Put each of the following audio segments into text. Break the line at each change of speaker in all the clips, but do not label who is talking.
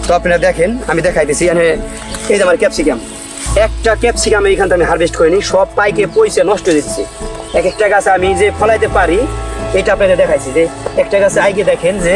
তো আপনারা দেখেন, আমি দেখাইতেছি। এই যে আমার ক্যাপসিকাম, একটা ক্যাপসিকাম এইখান থেকে আমি হারভেস্ট করিনি, সব পাইকে পয়সা নষ্ট হয়ে দিচ্ছি। এক একটা গাছে আমি যে ফলাইতে পারি, এটা আপনাদের দেখাইছি যে একটা গাছে আইকে দেখেন যে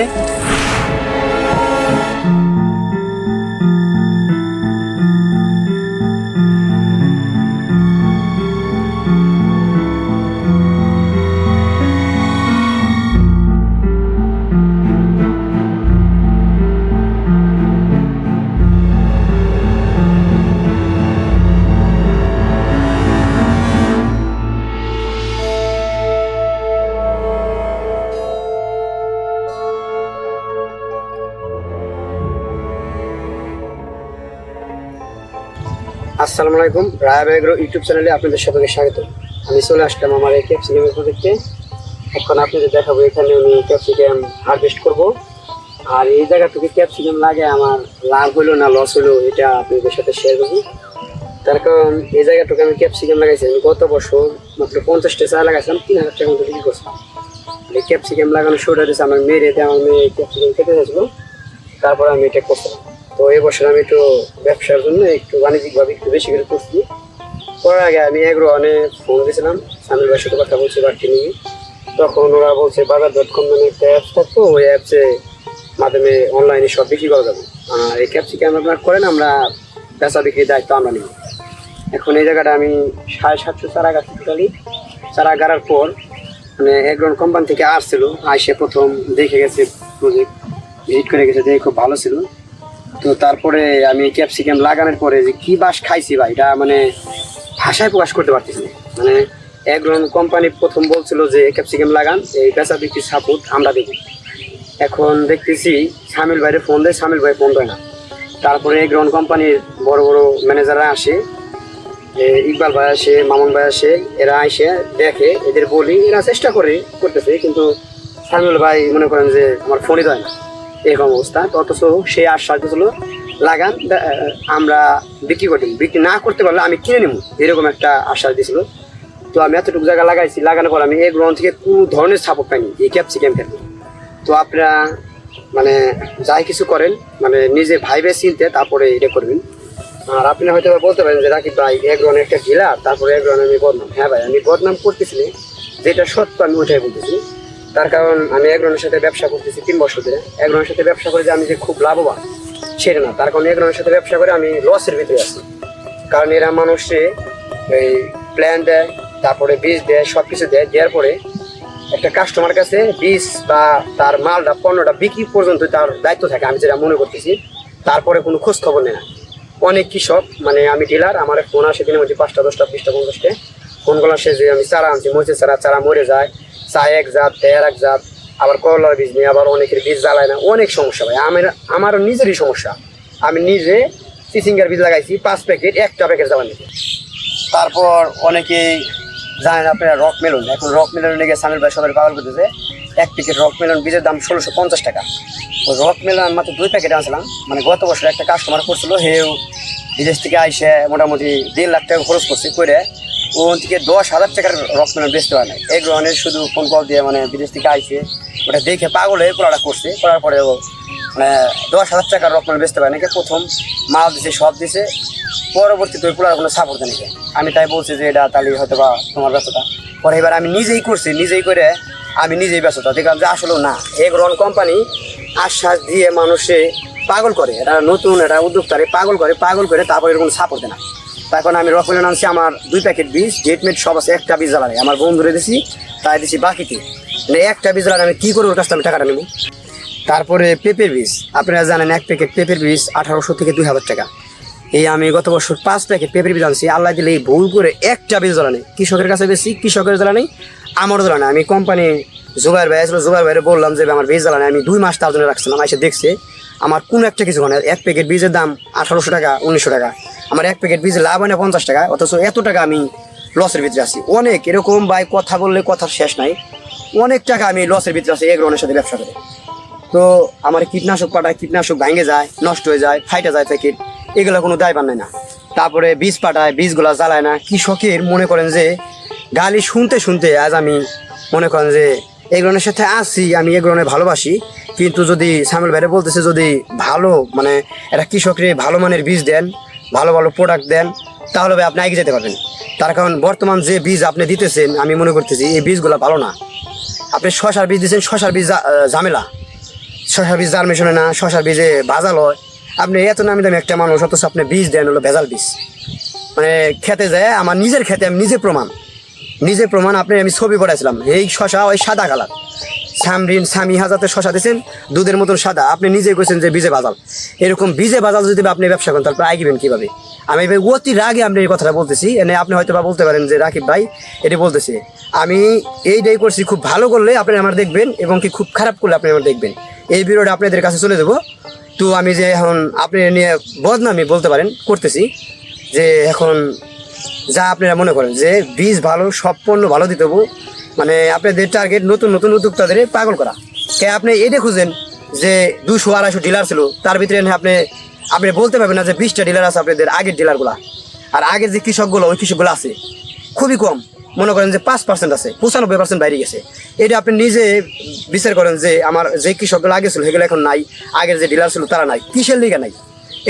আসসালামু আলাইকুম, রায়াব এগ্রো ইউটিউব চ্যানেলে আপনাদের সবাইকে স্বাগত। আমি চলে আসলাম আমার এই ক্যাপসিকামের প্রজেক্টে। এখন আপনাদের দেখাবো এখানে আমি ক্যাপসিকাম হারভেস্ট করব। আর এই জায়গা থেকে ক্যাপসিকাম লাগে আমার লাভ হলো না লস হলো, এটা আপনাদের সাথে শেয়ার করবো। তার কারণ এই জায়গাটুকু আমি ক্যাপসিকাম লাগাইছি, আমি গত বছর মাত্র 50টা চারা লাগাইছিলাম, 3000 টাকা মতো বিক্রি করছিলাম। এই ক্যাপসিকাম লাগানো শুরু হয়েছে আমার মেয়ের, এতে আমার মেয়ে ক্যাপসিকাম খেতে চাইছিল, তারপরে আমি এটা করছিলাম। তো এই বছর আমি একটু ব্যবসার জন্য একটু বাণিজ্যিকভাবে একটু বেশি করে করছি। করার আগে আমি এগ্রো অনেক ফোন দিয়েছিলাম, স্বামীর ভাইয়ের সাথে কথা বলছি বাড়তি নিয়ে। তখন ওরা বলছে বাজার.com মানে একটা অ্যাপস থাকতো, ওই অ্যাপসে মাধ্যমে অনলাইনে সব বিক্রি করা যাবে। আর এই ক্যাপসিকাম আপনার করেন, আমরা বেচা বিক্রির দায়িত্ব আমরা নিই। এখন এই জায়গাটা আমি 750 চারা গাছ টোটালি। চারা গাড়ার পর মানে এগ্রো কোম্পানি থেকে আসছিল, আইসে প্রথম দেখে গেছে, প্রজেক্ট ভিজিট করে গেছে, দেখে খুব ভালো ছিল। তো তারপরে আমি ক্যাপসিকাম লাগানোর পরে যে কী বাস খাইছি ভাই, এটা মানে ভাষায় প্রকাশ করতে পারতেছি না। মানে এগ্রো কোম্পানি প্রথম বলছিল যে ক্যাপসিকাম লাগান, এই বেচা বিক্রির সাপোর্ট আমরা দেবো। এখন দেখতেছি শামিল ভাইয়ের ফোন দেয়, শামিল ভাই ফোন দেয় না। তারপরে এগ্রো কোম্পানির বড় বড় ম্যানেজাররা আসে, ইকবাল ভাই আসে, মামুন ভাই আসে, এরা এসে দেখে, এদের বলি, এরা চেষ্টা করতেছে, কিন্তু শামিল ভাই মনে করেন যে আমার ফোনই দেয় না, এরকম অবস্থা। অথচ সে আশ্বাস দিয়েছিল লাগান, আমরা বিক্রি করে দিই, বিক্রি না করতে পারলে আমি কিনে নেব, এরকম একটা আশ্বাস দিয়েছিল। তো আমি এতটুকু জায়গা লাগাইছি, লাগানোর পর আমি এই গ্রহণ থেকে কোনো ধরনের সাপোর্ট পাইনি এই ক্যাপসিকাম ক্ষেত্রে। তো আপনারা মানে যাই কিছু করেন, মানে নিজে ভাইবে চিনতে তারপরে এটা করবেন। আর আপনি হয়তো বলতে পারেন যে রাকিব ভাই এগ্রহণ একটা ঘিলা, তারপরে এগ্রহণ আমি বদনাম। হ্যাঁ ভাই, আমি বদনাম করতেছি, যেটা সত্য আমি ওইটাই বলতেছি। তার কারণ আমি এগ্রহণের সাথে ব্যবসা করতেছি 3 বছর ধরে। এগ্রহণের সাথে ব্যবসা করে যে আমি যে খুব লাভবান সেটা না, তার কারণ এগ্রহণের সাথে ব্যবসা করে আমি লসের ভিতরে আছি। কারণ এরা মানুষে এই প্ল্যান দেয়, তারপরে বীজ দেয়, সব কিছু দেয়, দেওয়ার পরে একটা কাস্টমার কাছে বীজ বা তার মালটা পণ্যটা বিক্রি পর্যন্ত তার দায়িত্ব থাকে, আমি যেটা মনে করতেছি। তারপরে কোনো খোঁজ খবর নেয় না। অনেক কৃষক, মানে আমি ডিলার, আমার ফোন আসে দিনের মধ্যে 5টা 10টা 20টা 50টা ফোনগুলো আসে যে আমি চারা আনছি, মরিচের চারা মরে যায়, চা এক জাত, তের এক জাত, আবার করলার বীজ নেই, আবার অনেকের বীজ জ্বালায় না, অনেক সমস্যা ভাই। আমার নিজেরই সমস্যা। আমি নিজে চিচিঙ্গার বীজ লাগাইছি 5 প্যাকেট, একটা প্যাকেট জ্বালানি। তারপর অনেকেই জানেন আপনারা রক মেলন, এখন রক মেলন লেগে সামিল ভাই সবাই পাগল করতেছে। 1 প্যাকেট রক মেলন বীজের দাম 1650 টাকা। ওই রক মেলন মাত্র 2 প্যাকেট আনছিলাম। মানে গত বছর একটা কাস্টমার করছিল, হেও বিদেশ থেকে আইসে মোটামুটি 1.5 লাখ টাকা খরচ করছে করে, ওখান থেকে 10,000 টাকার রক মেলন বেচতে পারে না। এই গ্রহণের শুধু ফোন কল দিয়ে মানে বিদেশ থেকে আইসে ওটা দেখে পাগল হয়ে পোড়াটা করছে, করার পরে ও মানে 10,000 টাকার রক মেলন বেচতে পারে নাকি। প্রথম মাল দিছে, সব দিছে, পরবর্তীতে ওই পোড়ার কোনো সাপোর্ট দেয় নাকি। আমি তাই বলছি যে এটা তাহলে হয়তো বা তোমার ব্যস্ততা। পরে এবার আমি নিজেই করছি, নিজেই করে আমি নিজেই ব্যস্ততা দেখলাম যে আসলেও না, এগ্রো কোম্পানি আশ্বাস দিয়ে মানুষে পাগল করে, এটা নতুন এটা উদ্যোক্তারে পাগল করে তারপর এরকম সাপোর্ট দেয় না। তখন আমি রক মেলন আনছি, আমার 2 প্যাকেট বীজ ডেটমেট সব আছে, একটা বীজ জ্বালানি আমার বন্ধুরে দিছি, তাই দিছি বাকিতে। মানে একটা বীজ জ্বালানি আমি কী করে ওর কাছ থেকে আমি টাকাটা নেব। তারপরে পেঁপের বীজ, আপনারা জানেন 1 প্যাকেট পেঁপের বীজ 1800 থেকে 2000 টাকা। এই আমি গত বছর 5 প্যাকেট পেঁপের বীজ আনছি, আল্লাহ দিলে এই ভুল করে একটা বীজ জ্বালানি কৃষকের কাছে বেশি, কৃষকের জ্বালানি আমারও জ্বালানি। আমি কোম্পানি জুবাইর ভাই আসলো, জুবাইর ভাইরে বললাম যে আমার বীজ জ্বালানি, আমি 2 মাস তার জন্য রাখছিলাম। এসে দেখছে আমার কোনো একটা কিছু হয় না। 1 প্যাকেট বীজের দাম 1800 টাকা 1900 টাকা, আমার 1 প্যাকেট বীজের লাভ হয় না 50 টাকা, অথচ এত টাকা আমি লসের ভিতরে আছি। অনেক এরকম ভাই কথা বললে কথার শেষ নাই, অনেক টাকা আমি লসের ভিতরে আছি এগ্রহণের সাথে ব্যবসা করে। তো আমার কীটনাশক পাঠায়, কীটনাশক ভেঙে যায়, নষ্ট হয়ে যায়, ফাইটা যায় প্যাকেট, এগুলো কোনো দায়ভার নেয় না। তারপরে বীজ পাঠায়, বীজগুলো জ্বালায় না। কৃষকের মনে করেন যে গালি শুনতে শুনতে আজ আমি মনে করেন যে এগ্রহণের সাথে আসছি, আমি এগ্রহণে ভালোবাসি, কিন্তু যদি সামিল ভাইরে বলতেছে যদি ভালো মানে একটা কৃষকরে ভালো মানের বীজ দেন, ভালো ভালো প্রোডাক্ট দেন, তাহলে ভাই আপনি এগিয়ে যেতে পারবেন। তার কারণ বর্তমান যে বীজ আপনি দিতেছেন আমি মনে করতেছি এই বীজগুলো ভালো না। আপনি শশার বীজ দিচ্ছেন, শশার বীজ ঝামেলা, শশার বীজ জার্মেশন হয় না, শশার বীজে ভেজাল হয়। আপনি এত নামি দামি একটা মানুষ, অথচ আপনি বীজ দেন হলো ভেজাল বীজ। মানে খেতে যায়, আমার নিজের খেতে আমি নিজে প্রমাণ আপনি আমি ছবি পড়াইছিলাম, এই শশা ওই সাদা কালার, সামি হাজাতে শশা দিয়েছেন দুধের মতন সাদা, আপনি নিজে কইছেন যে বীজে বাজাল। এরকম বীজে বাজাল যদি আপনি ব্যবসা করেন তারপর আগিবেন কীভাবে? আমি ভাই অতি রাগে আপনি এই কথাটা বলতেছি, এনে আপনি হয়তো বা বলতে পারেন যে রাকিব ভাই এটি বলতেছে, আমি এইটাই করছি, খুব ভালো করলে আপনি আমার দেখবেন এবং কি খুব খারাপ করলে আপনি আমার দেখবেন। এই ভিডিওটা আপনাদের কাছে চলে দেবো। তো আমি যে এখন আপনি নিয়ে বদনামি বলতে পারেন করতেছি, যে এখন যা আপনারা মনে করেন যে বীজ ভালো, সব পণ্য ভালো দিতে হবো, মানে আপনাদের টার্গেট নতুন নতুন উদ্যোক্তাদের পাগল করা। কে আপনি এটা খুঁজেন যে 200-250 ডিলার ছিল, তার ভিতরে আপনি বলতে পারবেন না যে 20টা ডিলার আছে আপনাদের আগের ডিলারগুলা। আর আগের যে কৃষকগুলো ওই কৃষকগুলো আছে খুবই কম, মনে করেন যে 5% আছে, 95% বাইরে গেছে। এটা আপনি নিজে বিচার করেন যে আমার যে কৃষকগুলো আগে ছিল সেগুলো এখন নাই, আগের যে ডিলার ছিল তারা নাই, কিসের লিগা নাই?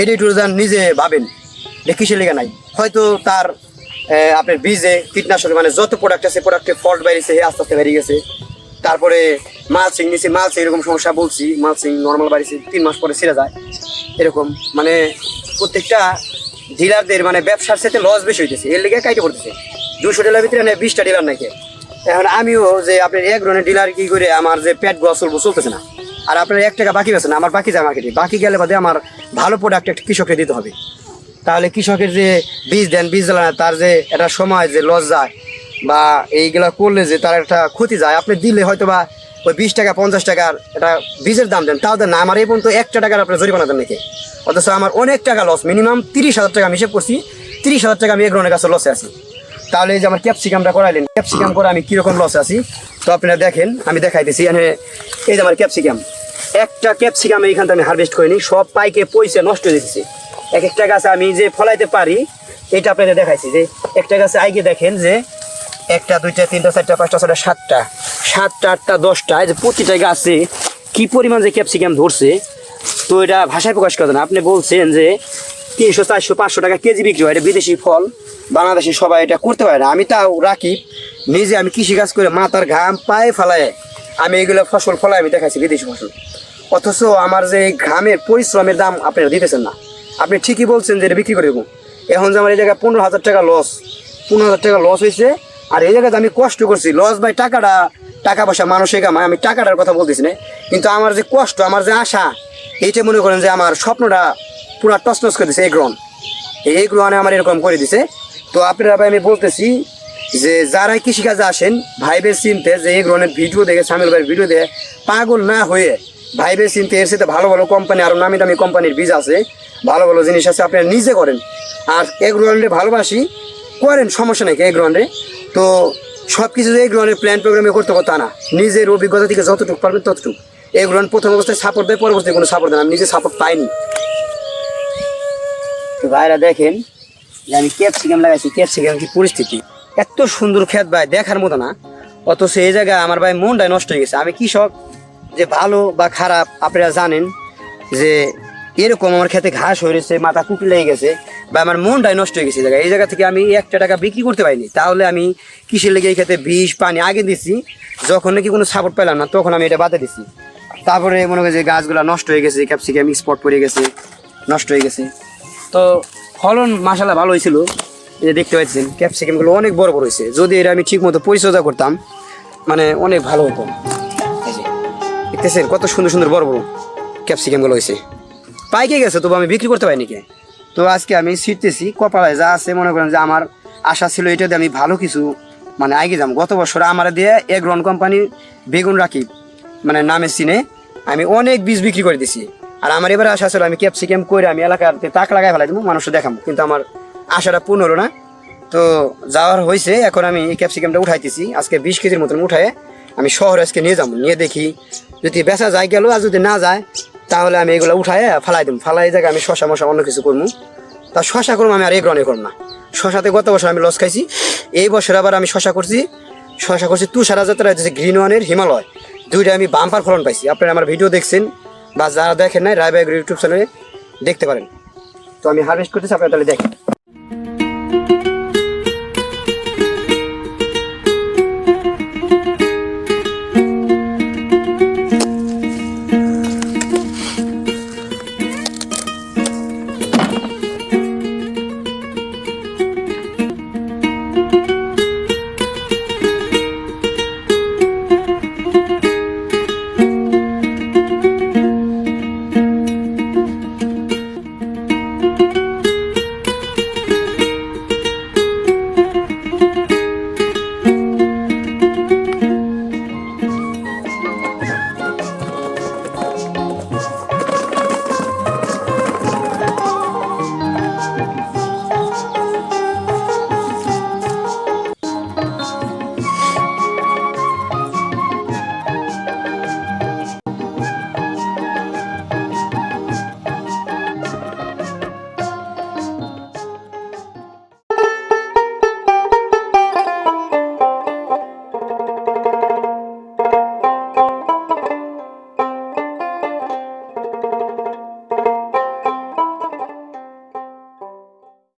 এটা একটু নিজে ভাবেন যে কিসের লিগা নাই। হয়তো তার আপনার বীজে কীটনাশক মানে যত প্রোডাক্ট আছে প্রোডাক্টের ফল্ট বেরিয়েছে, আস্তে আস্তে বেরিয়ে গেছে। তারপরে মালচিং নিচে, মালচিং এরকম সমস্যা বলছি, মালচিং নর্মাল বাড়িছে 3 মাস পরে ছিঁড়ে যায়। এরকম মানে প্রত্যেকটা ডিলারদের মানে ব্যবসার সাথে লস বেশি হইতেছে, এর লিগে কাইটে পড়তেছে। 200 ডিলার ভিতরে 20টা ডিলার নাকি। এখন আমিও যে আপনার এক ধরনের ডিলার কি করে আমার যে পেট গোয়া চলতেছে না, আর আপনার 1 টাকা বাকি আছে না, আমার বাকি যায় মার্কেটে, বাকি গেলে বাদে আমার ভালো প্রোডাক্ট একটা কৃষককে দিতে হবে। তাহলে কৃষকের যে বীজ দেন, বীজ দিলে না, তার যে একটা সময় যে লস যায় বা এইগুলা করলে যে তার একটা ক্ষতি যায়, আপনি দিলে হয়তো বা ওই 20 টাকা 50 টাকার একটা বীজের দাম দেন, তাও দেন না, আমার এই পর্যন্ত 1 টাকার আপনার জরিমানা দেন নাকি। অথচ আমার অনেক টাকা লস, মিনিমাম 30,000 টাকা আমি হিসেব করছি, 30,000 টাকা আমি এগ্রনের কাছে লসে আছি। তাহলে এই যে আমার ক্যাপসিকামটা করাইলেন, ক্যাপসিকাম করে আমি কীরকম লসে আছি তো আপনারা দেখেন, আমি দেখাইতেছি। এখানে এই যে আমার ক্যাপসিকাম, একটা ক্যাপসিকাম এইখান থেকে আমি হারভেস্ট করিনি, সব পাইকে পয়সা নষ্ট হয়ে দিচ্ছি। এক একটা গাছে আমি যে ফলাইতে পারি এটা আপনাদের দেখাইছি, যে একটা গাছে আইগে দেখেন যে 1টা 2টা 3টা 4টা 5টা 6টা 7টা 7টা 8টা 10টা, যে প্রতিটা গাছে কি পরিমাণ যে ক্যাপসিকাম ধরছে, তো এটা ভাষায় প্রকাশ করে না। আপনি বলছেন যে 300 400 500 টাকা কেজি বিক্রি হয়, এটা বিদেশি ফল, বাংলাদেশি সবাই এটা করতে পারে না। আমি তাও রাখি নিজে, আমি কৃষিকাজ করে মাথার ঘাম পায়ে ফেলায় আমি এগুলো ফসল ফলাই আমি দেখাইছি বিদেশি ফসল, অথচ আমার যে ঘামের পরিশ্রমের দাম আপনারা দিতেছেন না। আপনি ঠিকই বলছেন যে এটা বিক্রি করে দেবো, এখন যে আমার এই জায়গায় 15,000 টাকা লস, 15,000 টাকা লস হয়েছে। আর এই জায়গাতে আমি কষ্ট করছি, লস ভাই টাকা পয়সা মানুষে কামায়, আমি টাকাটার কথা বলতেছি না, কিন্তু আমার যে কষ্ট, আমার যে আশা, এইটা মনে করেন যে আমার স্বপ্নটা পুরো টসটস করে দিছে এই গ্রহণে আমার এরকম করে দিছে। তো আপনারা ভাই আমি বলতেছি যে যারাই কৃষিকাজে আসেন ভাইবের চিনতে, যে এই গ্রহণের ভিডিও দেখে, সামিল ভাইয়ের ভিডিও দেখে পাগল না হয়ে ভাইবের চিনতে, এর সাথে ভালো ভালো কোম্পানি, আরও নামি দামি কোম্পানির বীজ আছে, ভালো ভালো জিনিস আছে, আপনারা নিজে করেন। আর এই গ্রহণে ভালোবাসি করেন, সমস্যা নাকি এই গ্রহণে। তো সব কিছু এই গ্রহণের প্ল্যান প্রোগ্রামে করতে তা না, নিজের অভিজ্ঞতা থেকে যতটুকু পারবেন ততটুকু। এই গ্রহণ প্রথম অবস্থায় সাপোর্ট দেয়, পরবর্তী কোনো সাপোর্ট দেয় না, আমি নিজে সাপোর্ট পাইনি। তো ভাইরা দেখেন যে আমি ক্যাপসিকাম লাগাইছি, ক্যাপসিকাম কি পরিস্থিতি, এত সুন্দর ক্ষেত ভাই দেখার মতো না, অথচ এই জায়গায় আমার ভাই মনটাই নষ্ট হয়ে গেছে। আমি কৃষক যে ভালো বা খারাপ আপনারা জানেন, যে এরকম আমার খেতে ঘাস হয়ে গেছে, মাথা কুকি লেগে গেছে, বা আমার মনটাই নষ্ট হয়ে গেছে। এই জায়গা থেকে আমি 1 টাকা বিক্রি করতে পারিনি, তাহলে আমি কিসের লেগে এই খেতে বিষ পানি আগে দিচ্ছি, যখন নাকি কোনো সাপোর্ট পেলাম না তখন আমি এটা বাদে দিচ্ছি। তারপরে মনে করি যে গাছগুলো নষ্ট হয়ে গেছে, ক্যাপসিকাম স্পট পড়ে গেছে, নষ্ট হয়ে গেছে। তো ফলন মাশাআল্লাহ ভালো হয়েছিল, এই যে দেখতে পাচ্ছেন ক্যাপসিকামগুলো অনেক বড় বড় হয়েছে, যদি এটা আমি ঠিক মতো পরিচর্যা করতাম মানে অনেক ভালো হতো। এই যে দেখতেছেন কত সুন্দর সুন্দর বড় বড় ক্যাপসিকামগুলো হয়েছে, পাইকে গেছে, তবু আমি বিক্রি করতে পারিনি কে। তো আজকে আমি ছিটতেছি, কপালে যা আছে মনে করেন যে আমার আশা ছিল এটাতে আমি ভালো কিছু মানে আগে যাম। গত বছর আমার দিয়ে এগ্রন কোম্পানি বেগুন রাকিব মানে নামে চিনে আমি অনেক বীজ বিক্রি করে দিছি। আর আমার এবারে আশা ছিল আমি ক্যাপসিকাম করে আমি এলাকাতে তাক লাগাই ফেলাই দেবো, মানুষকে দেখাবো, কিন্তু আমার আশাটা পূর্ণ হলো না। তো যাওয়ার হয়েছে, এখন আমি এই ক্যাপসিকামটা উঠাইতেছি, আজকে 20 কেজির মতন উঠায় আমি শহরে আজকে নিয়ে যাবো, নিয়ে দেখি যদি বেচা যায় গেল, আর যদি না যায় তাহলে আমি এগুলো উঠায় ফালাই দেবো। ফালাই জায়গায় আমি শশা মশা অন্য কিছু করবো, তা শশা করবো আমি আর এই গ্রহণে করবো না। শশাতে গত বছর আমি লস খাইছি, এই বছর আবার আমি শশা করছি তুষারা যাত্রা হচ্ছে গ্রিন ওয়ানের হিমালয়, দুইটা আমি বাম্পার ফলন পাইছি। আপনারা আমার ভিডিও দেখছেন বা যারা দেখেন নাই রায় ভাই এগ্রো ইউটিউব চ্যানেলে দেখতে পারেন। তো আমি হারভেস্ট করতেছি, আপনারা তাহলে দেখেন।